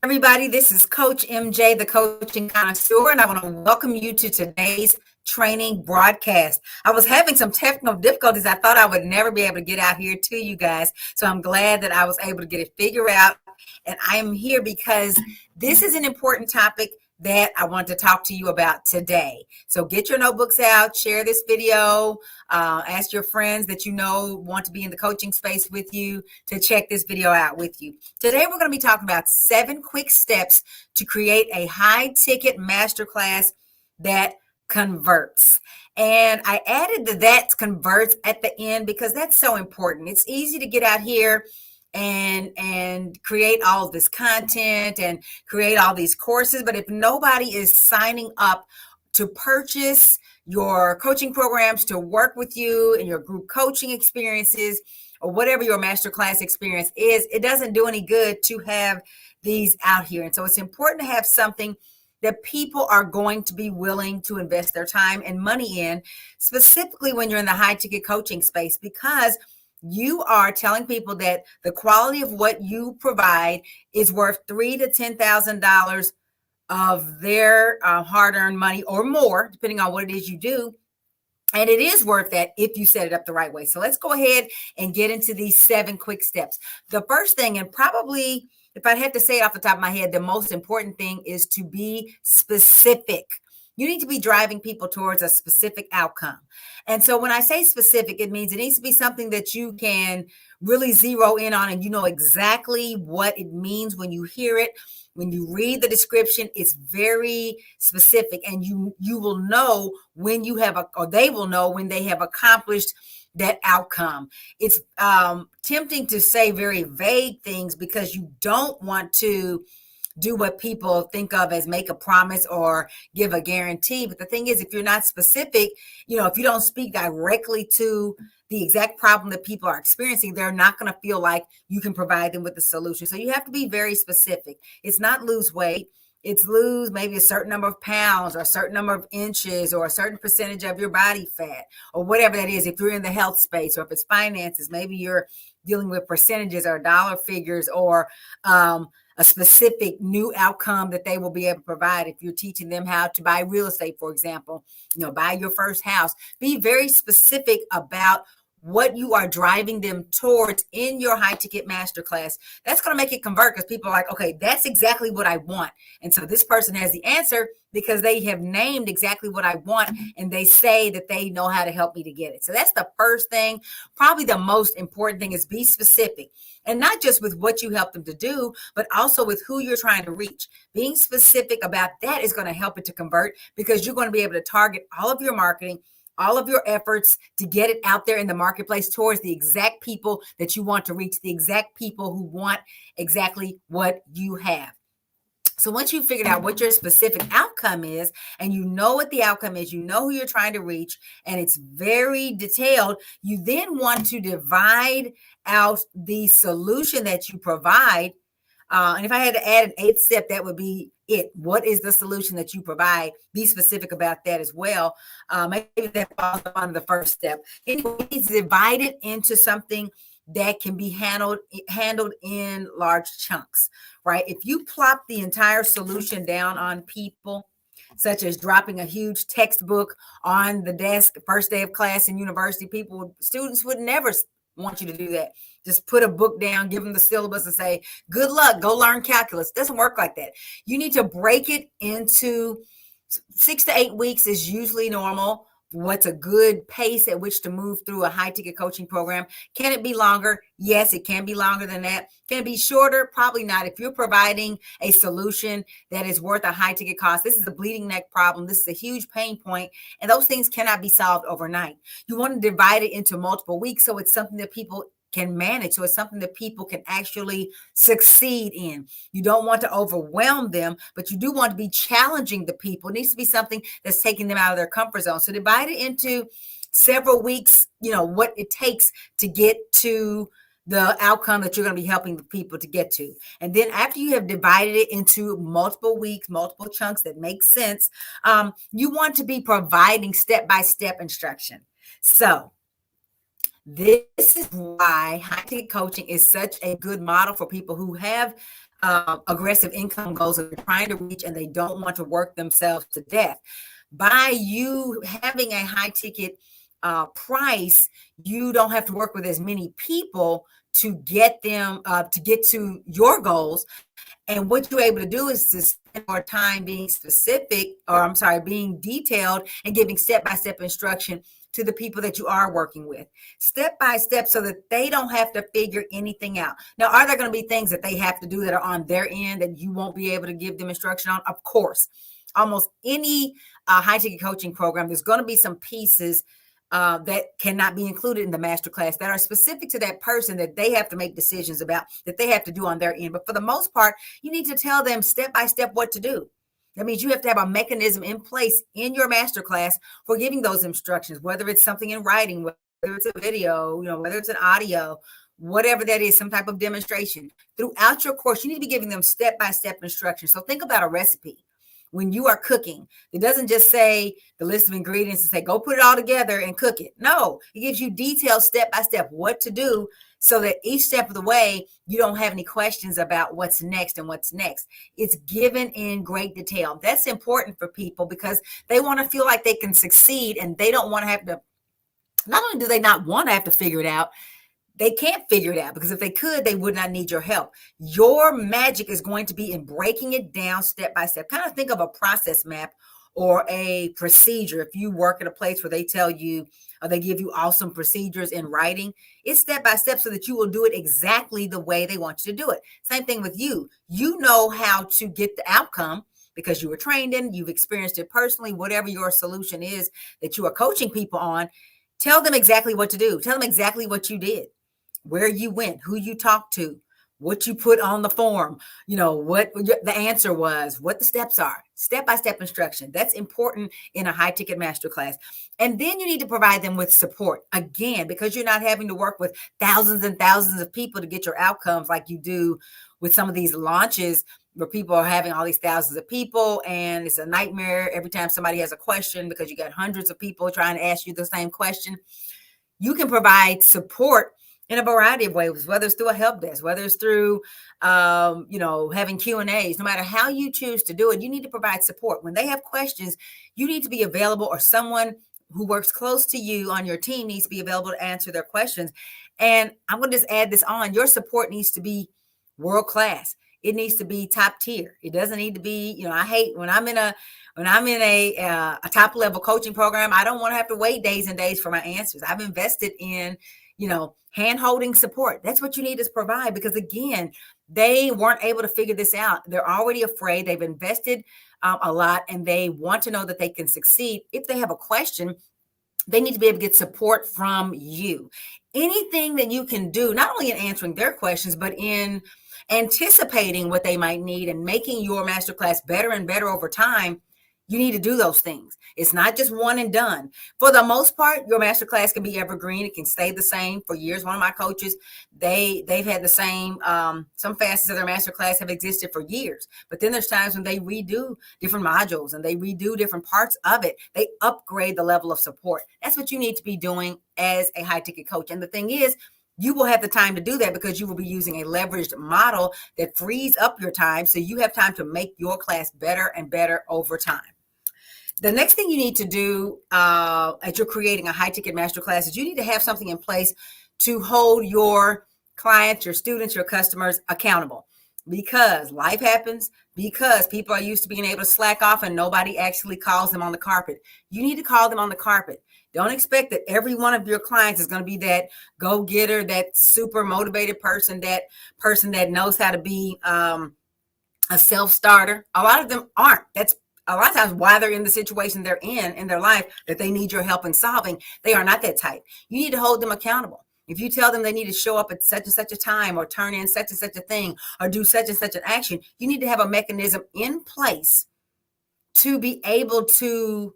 Everybody, this is Coach MJ, the coaching connoisseur, and I want to welcome you to today's training broadcast. I was having some technical difficulties. I thought I would never be able to get out here to you guys, so I'm glad that I was able to get it figured out. And I am here because this is an important topic that I want to talk to you about today. So get your notebooks out, share this video, ask your friends that you know want to be in the coaching space with you to check this video out with you. Today, we're going to be talking about 7 quick steps to create a high-ticket masterclass that converts. And I added the that converts at the end because that's so important. It's easy to get out here and create all this content and create all these courses, but if nobody is signing up to purchase your coaching programs, to work with you in your group coaching experiences, or whatever your masterclass experience is, it doesn't do any good to have these out here. And so it's important to have something that people are going to be willing to invest their time and money in, specifically when you're in the high ticket coaching space, because you are telling people that the quality of what you provide is worth $3,000 to $10,000 of their hard-earned money or more, depending on what it is you do. And it is worth that if you set it up the right way. So let's go ahead and get into these 7 quick steps. The first thing, and probably if I had to say it off the top of my head, the most important thing is to be specific. You need to be driving people towards a specific outcome. And so when I say specific, it means it needs to be something that you can really zero in on and you know exactly what it means when you hear it. When you read the description, it's very specific, and you will know when you have, or they will know when they have accomplished that outcome. It's tempting to say very vague things because you don't want to do what people think of as make a promise or give a guarantee. But the thing is, if you're not specific, if you don't speak directly to the exact problem that people are experiencing, they're not going to feel like you can provide them with the solution. So you have to be very specific. It's not lose weight. It's lose maybe a certain number of pounds or a certain number of inches or a certain percentage of your body fat or whatever that is. If you're in the health space, or if it's finances, maybe you're dealing with percentages or dollar figures or a specific new outcome that they will be able to provide. If you're teaching them how to buy real estate, for example, buy your first house, be very specific about what you are driving them towards in your high ticket masterclass. That's going to make it convert because people are like, okay, that's exactly what I want. And so this person has the answer because they have named exactly what I want and they say that they know how to help me to get it. So that's the first thing. Probably the most important thing is be specific, and not just with what you help them to do, but also with who you're trying to reach. Being specific about that is going to help it to convert because you're going to be able to target all of your marketing, all of your efforts to get it out there in the marketplace towards the exact people that you want to reach, the exact people who want exactly what you have. So once you've figured out what your specific outcome is, and you know what the outcome is, you know who you're trying to reach, and it's very detailed, you then want to divide out the solution that you provide. And if I had to add an 8th step, that would be it. What is the solution that you provide? Be specific about that as well. Maybe that falls under the first step. Anyway, it's divided into something that can be handled in large chunks, right? If you plop the entire solution down on people, such as dropping a huge textbook on the desk first day of class in university, students would never want you to do that. Just put a book down, give them the syllabus and say, good luck, go learn calculus. It doesn't work like that. You need to break it into 6 to 8 weeks is usually normal. What's a good pace at which to move through a high ticket coaching program? Can it be longer? Yes, it can be longer than that. Can it be shorter? Probably not. If you're providing a solution that is worth a high ticket cost, this is a bleeding neck problem. This is a huge pain point, and those things cannot be solved overnight. You want to divide it into multiple weeks so it's something that people can manage. So it's something that people can actually succeed in. You don't want to overwhelm them, but you do want to be challenging the people. It needs to be something that's taking them out of their comfort zone. So divide it into several weeks, what it takes to get to the outcome that you're going to be helping the people to get to. And then after you have divided it into multiple weeks, multiple chunks that make sense, you want to be providing step-by-step instruction. So this is why high ticket coaching is such a good model for people who have aggressive income goals that they're trying to reach and they don't want to work themselves to death. By you having a high ticket price, you don't have to work with as many people to get them to get to your goals. And what you're able to do is to spend more time being specific, or I'm sorry, being detailed and giving step-by-step instruction to the people that you are working with, step by step, so that they don't have to figure anything out. Now, are there going to be things that they have to do that are on their end that you won't be able to give them instruction on? Of course. Almost any high ticket coaching program, there's going to be some pieces that cannot be included in the masterclass that are specific to that person that they have to make decisions about, that they have to do on their end. But for the most part, you need to tell them step by step what to do. That means you have to have a mechanism in place in your masterclass for giving those instructions, whether it's something in writing, whether it's a video, whether it's an audio, whatever that is, some type of demonstration. Throughout your course, you need to be giving them step-by-step instructions. So think about a recipe. When you are cooking, it doesn't just say the list of ingredients and say, go put it all together and cook it. No, it gives you detailed step by step what to do, so that each step of the way, you don't have any questions about what's next and what's next. It's given in great detail. That's important for people because they want to feel like they can succeed, and they don't want to have to, not only do they not want to have to figure it out, they can't figure it out, because if they could, they would not need your help. Your magic is going to be in breaking it down step by step. Kind of think of a process map or a procedure. If you work at a place where they tell you, or they give you awesome procedures in writing, it's step by step so that you will do it exactly the way they want you to do it. Same thing with you. You know how to get the outcome because you were trained in, you've experienced it personally. Whatever your solution is that you are coaching people on, tell them exactly what to do. Tell them exactly what you did, where you went, who you talked to, what you put on the form, what the answer was, what the steps are, step-by-step instruction. That's important in a high-ticket masterclass. And then you need to provide them with support. Again, because you're not having to work with thousands and thousands of people to get your outcomes like you do with some of these launches where people are having all these thousands of people, and it's a nightmare every time somebody has a question because you got hundreds of people trying to ask you the same question. You can provide support in a variety of ways, whether it's through a help desk, whether it's through, having Q&As. No matter how you choose to do it, you need to provide support. When they have questions, you need to be available, or someone who works close to you on your team needs to be available to answer their questions. And I'm going to just add this on. Your support needs to be world class. It needs to be top tier. It doesn't need to be, I hate when I'm in a top level coaching program, I don't want to have to wait days and days for my answers. I've invested in hand-holding support. That's what you need to provide, because again, they weren't able to figure this out. They're already afraid. They've invested a lot, and they want to know that they can succeed. If they have a question, they need to be able to get support from you. Anything that you can do, not only in answering their questions, but in anticipating what they might need and making your masterclass better and better over time, you need to do those things. It's not just one and done. For the most part, your masterclass can be evergreen. It can stay the same for years. One of my coaches, they've had the same, some facets of their masterclass have existed for years. But then there's times when they redo different modules and they redo different parts of it. They upgrade the level of support. That's what you need to be doing as a high ticket coach. And the thing is, you will have the time to do that because you will be using a leveraged model that frees up your time. So you have time to make your class better and better over time. The next thing you need to do as you're creating a high ticket masterclass is you need to have something in place to hold your clients, your students, your customers accountable, because life happens, because people are used to being able to slack off and nobody actually calls them on the carpet. You need to call them on the carpet. Don't expect that every one of your clients is going to be that go-getter, that super motivated person that knows how to be a self-starter. A lot of them aren't. That's a lot of times why they're in the situation they're in their life, that they need your help in solving. They are not that type. You need to hold them accountable. If you tell them they need to show up at such and such a time, or turn in such and such a thing, or do such and such an action, you need to have a mechanism in place to be able to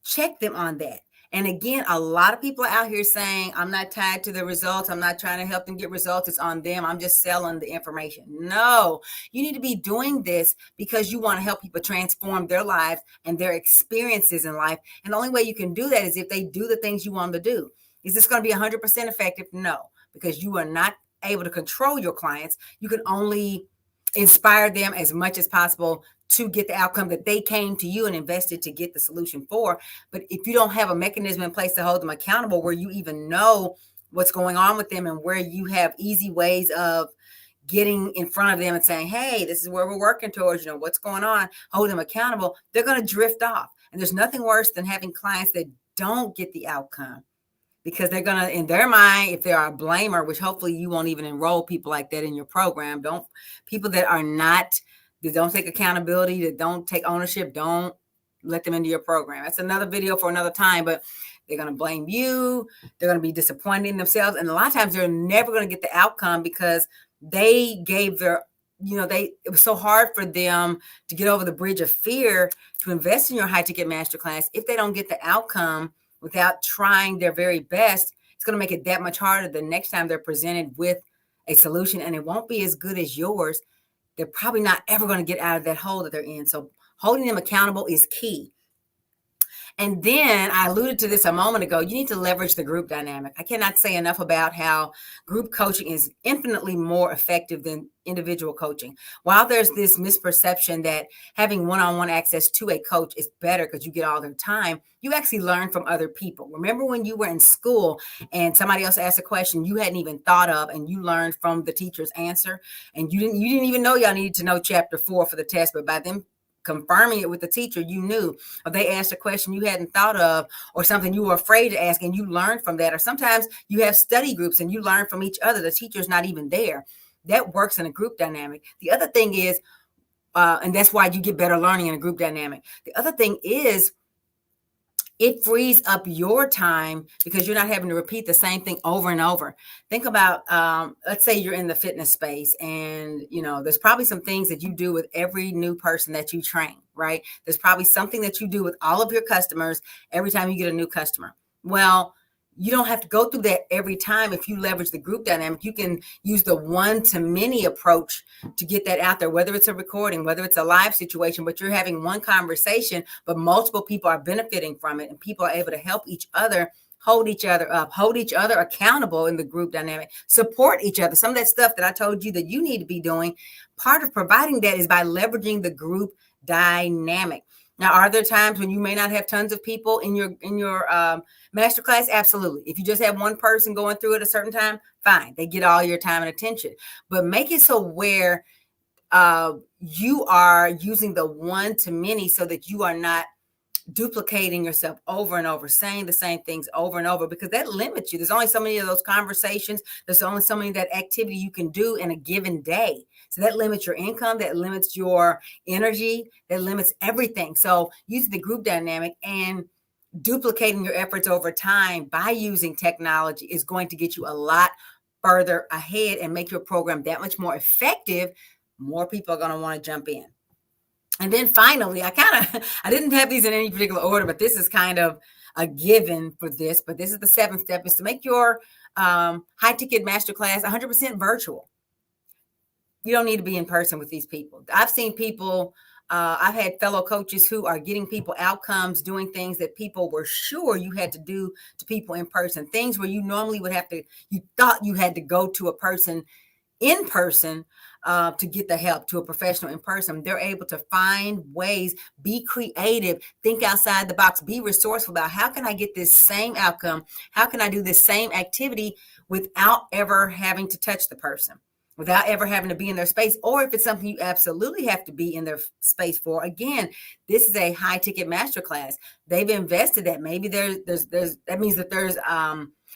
check them on that. And again, a lot of people are out here saying, I'm not tied to the results. I'm not trying to help them get results. It's on them. I'm just selling the information. No, you need to be doing this because you want to help people transform their lives and their experiences in life. And the only way you can do that is if they do the things you want them to do. Is this going to be 100% effective? No, because you are not able to control your clients. You can only inspire them as much as possible to get the outcome that they came to you and invested to get the solution for. But if you don't have a mechanism in place to hold them accountable, where you even know what's going on with them and where you have easy ways of getting in front of them and saying, hey, this is where we're working towards, what's going on, hold them accountable, they're going to drift off. And there's nothing worse than having clients that don't get the outcome, because they're going to, in their mind, if they are a blamer, which hopefully you won't even enroll people like that in your program. People that don't take accountability, that don't take ownership, don't let them into your program. That's another video for another time, but they're going to blame you. They're going to be disappointed in themselves. And a lot of times they're never going to get the outcome because they gave their, it was so hard for them to get over the bridge of fear to invest in your high ticket masterclass. If they don't get the outcome without trying their very best, it's going to make it that much harder the next time they're presented with a solution, and it won't be as good as yours. They're probably not ever going to get out of that hole that they're in. So holding them accountable is key. And then I alluded to this a moment ago. You need to leverage the group dynamic. I cannot say enough about how group coaching is infinitely more effective than individual coaching. While there's this misperception that having one-on-one access to a coach is better because you get all their time, you actually learn from other people. Remember when you were in school and somebody else asked a question you hadn't even thought of, and you learned from the teacher's answer, and you didn't even know y'all needed to know chapter 4 for the test, but by them confirming it with the teacher, you knew, or they asked a question you hadn't thought of, or something you were afraid to ask, and you learned from that. Or sometimes you have study groups and you learn from each other. The teacher's not even there. That works in a group dynamic. The other thing is, and that's why you get better learning in a group dynamic. The other thing is, it frees up your time because you're not having to repeat the same thing over and over. Think about, let's say you're in the fitness space, and there's probably some things that you do with every new person that you train, right? There's probably something that you do with all of your customers every time you get a new customer. Well, you don't have to go through that every time. If you leverage the group dynamic, you can use the one-to-many approach to get that out there, whether it's a recording, whether it's a live situation, but you're having one conversation, but multiple people are benefiting from it, and people are able to help each other, hold each other up, hold each other accountable in the group dynamic, support each other. Some of that stuff that I told you that you need to be doing, part of providing that is by leveraging the group dynamic. Now, are there times when you may not have tons of people in your masterclass? Absolutely. If you just have one person going through at a certain time, fine. They get all your time and attention. But make it so where you are using the one-to-many so that you are not duplicating yourself over and over, saying the same things over and over, because that limits you. There's only so many of those conversations. There's only so many of that activity you can do in a given day. So that limits your income, that limits your energy, that limits everything. So using the group dynamic and duplicating your efforts over time by using technology is going to get you a lot further ahead and make your program that much more effective. More people are going to want to jump in. And then finally, I didn't have these in any particular order, but this is kind of a given for this. But this is the 7th step, is to make your high ticket masterclass 100% virtual. You don't need to be in person with these people. I've seen people, I've had fellow coaches who are getting people outcomes, doing things that people were sure you had to do to people in person. Things where you normally would have to, you thought you had to go to a person in person to get the help, to a professional in person. They're able to find ways, be creative, think outside the box, be resourceful about how can I get this same outcome? How can I do this same activity without ever having to touch the person, without ever having to be in their space? Or if it's something you absolutely have to be in their space for, again, this is a high ticket masterclass. They've invested that. Maybe there's that means that there's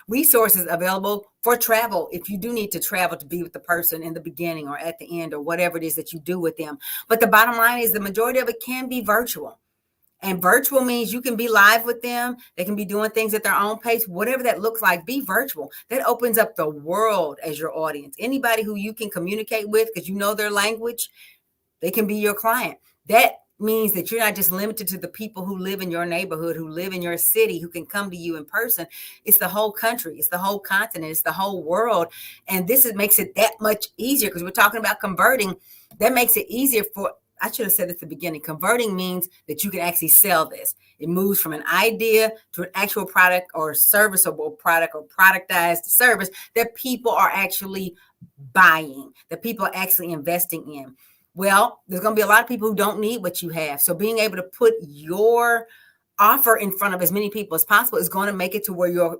resources available for travel if you do need to travel to be with the person in the beginning or at the end, or whatever it is that you do with them. But the bottom line is the majority of it can be virtual. And virtual means you can be live with them. They can be doing things at their own pace, whatever that looks like. Be virtual. That opens up the world as your audience. Anybody who you can communicate with because you know their language, they can be your client. That means that you're not just limited to the people who live in your neighborhood, who live in your city, who can come to you in person. It's the whole country. It's the whole continent. It's the whole world. And this makes it that much easier, because we're talking about converting. That makes it easier for, I should have said at the beginning, converting means that you can actually sell this. It moves from an idea to an actual product or serviceable product or productized service that people are actually buying, that people are actually investing in. Well, there's going to be a lot of people who don't need what you have. So being able to put your offer in front of as many people as possible is going to make it to where your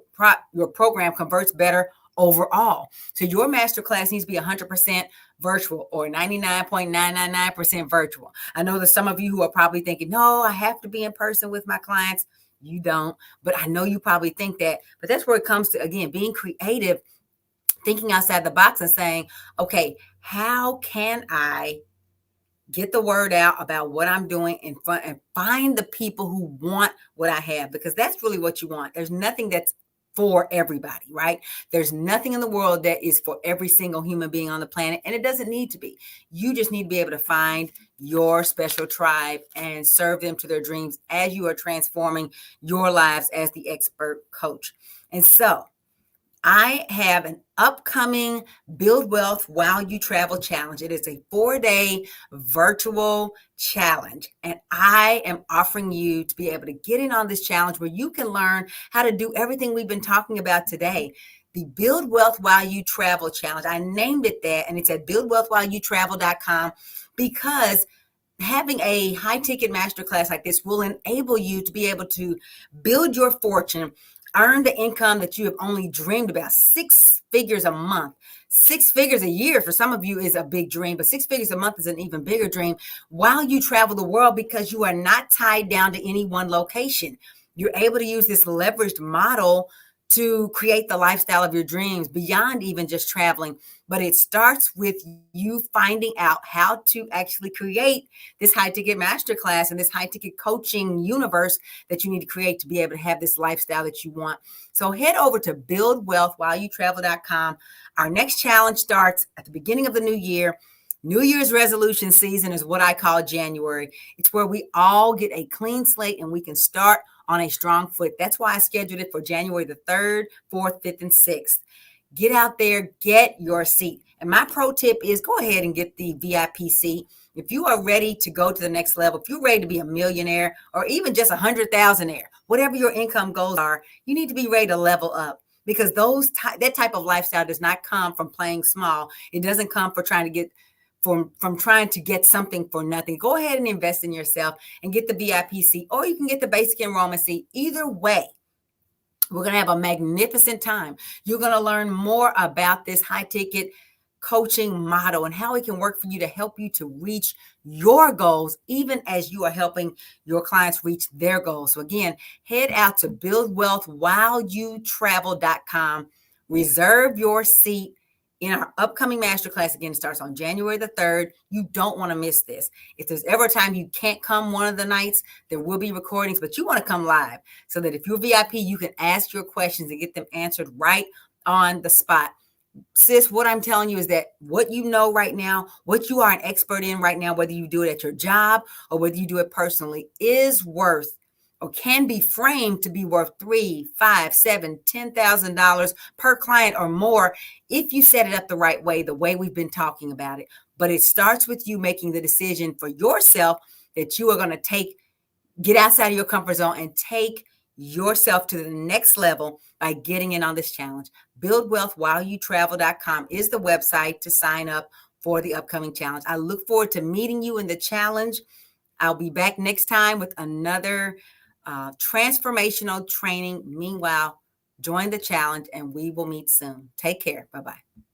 program converts better overall. So your masterclass needs to be 100% virtual or 99.999% virtual. I know that some of you who are probably thinking, no, I have to be in person with my clients. You don't, but I know you probably think that. But that's where it comes to, again, being creative, thinking outside the box and saying, okay, how can I get the word out about what I'm doing in front and find the people who want what I have, because that's really what you want. There's nothing that's for everybody, right? There's nothing in the world that is for every single human being on the planet, and it doesn't need to be. You just need to be able to find your special tribe and serve them to their dreams as you are transforming your lives as the expert coach. And so I have an upcoming Build Wealth While You Travel challenge. It is a 4-day virtual challenge, and I am offering you to be able to get in on this challenge where you can learn how to do everything we've been talking about today. The Build Wealth While You Travel challenge. I named it that, and it's at buildwealthwhileyoutravel.com, because having a high ticket masterclass like this will enable you to be able to build your fortune, earn the income that you have only dreamed about. 6 figures a month, 6 figures a year for some of you is a big dream, but 6 figures a month is an even bigger dream while you travel the world, because you are not tied down to any one location. You're able to use this leveraged model to create the lifestyle of your dreams beyond even just traveling. But it starts with you finding out how to actually create this high ticket masterclass and this high ticket coaching universe that you need to create to be able to have this lifestyle that you want. So head over to buildwealthwhileyoutravel.com. Our next challenge starts at the beginning of the new year. New Year's resolution season is what I call January. It's where we all get a clean slate and we can start on a strong foot. That's why I scheduled it for January the 3rd, 4th, 5th, and 6th. Get out there, get your seat. And my pro tip is go ahead and get the VIP seat. If you are ready to go to the next level, if you're ready to be a millionaire or even just 100,000aire, whatever your income goals are, you need to be ready to level up, because that type of lifestyle does not come from playing small. It doesn't come from trying to get something for nothing. Go ahead and invest in yourself and get the VIP seat, or you can get the basic enrollment seat. Either way, we're going to have a magnificent time. You're going to learn more about this high ticket coaching model and how it can work for you to help you to reach your goals, even as you are helping your clients reach their goals. So again, head out to buildwealthwhileyoutravel.com, reserve your seat in our upcoming masterclass. Again, it starts on January the 3rd. You don't want to miss this. If there's ever a time you can't come one of the nights, there will be recordings, but you want to come live so that if you're VIP, you can ask your questions and get them answered right on the spot. Sis, what I'm telling you is that what you know right now, what you are an expert in right now, whether you do it at your job or whether you do it personally, is worth or can be framed to be worth $3, $5, $7, $10,000 per client or more if you set it up the right way, the way we've been talking about it. But it starts with you making the decision for yourself that you are going to get outside of your comfort zone and take yourself to the next level by getting in on this challenge. Buildwealthwhileyoutravel.com is the website to sign up for the upcoming challenge. I look forward to meeting you in the challenge. I'll be back next time with another transformational training. Meanwhile, join the challenge and we will meet soon. Take care. Bye-bye.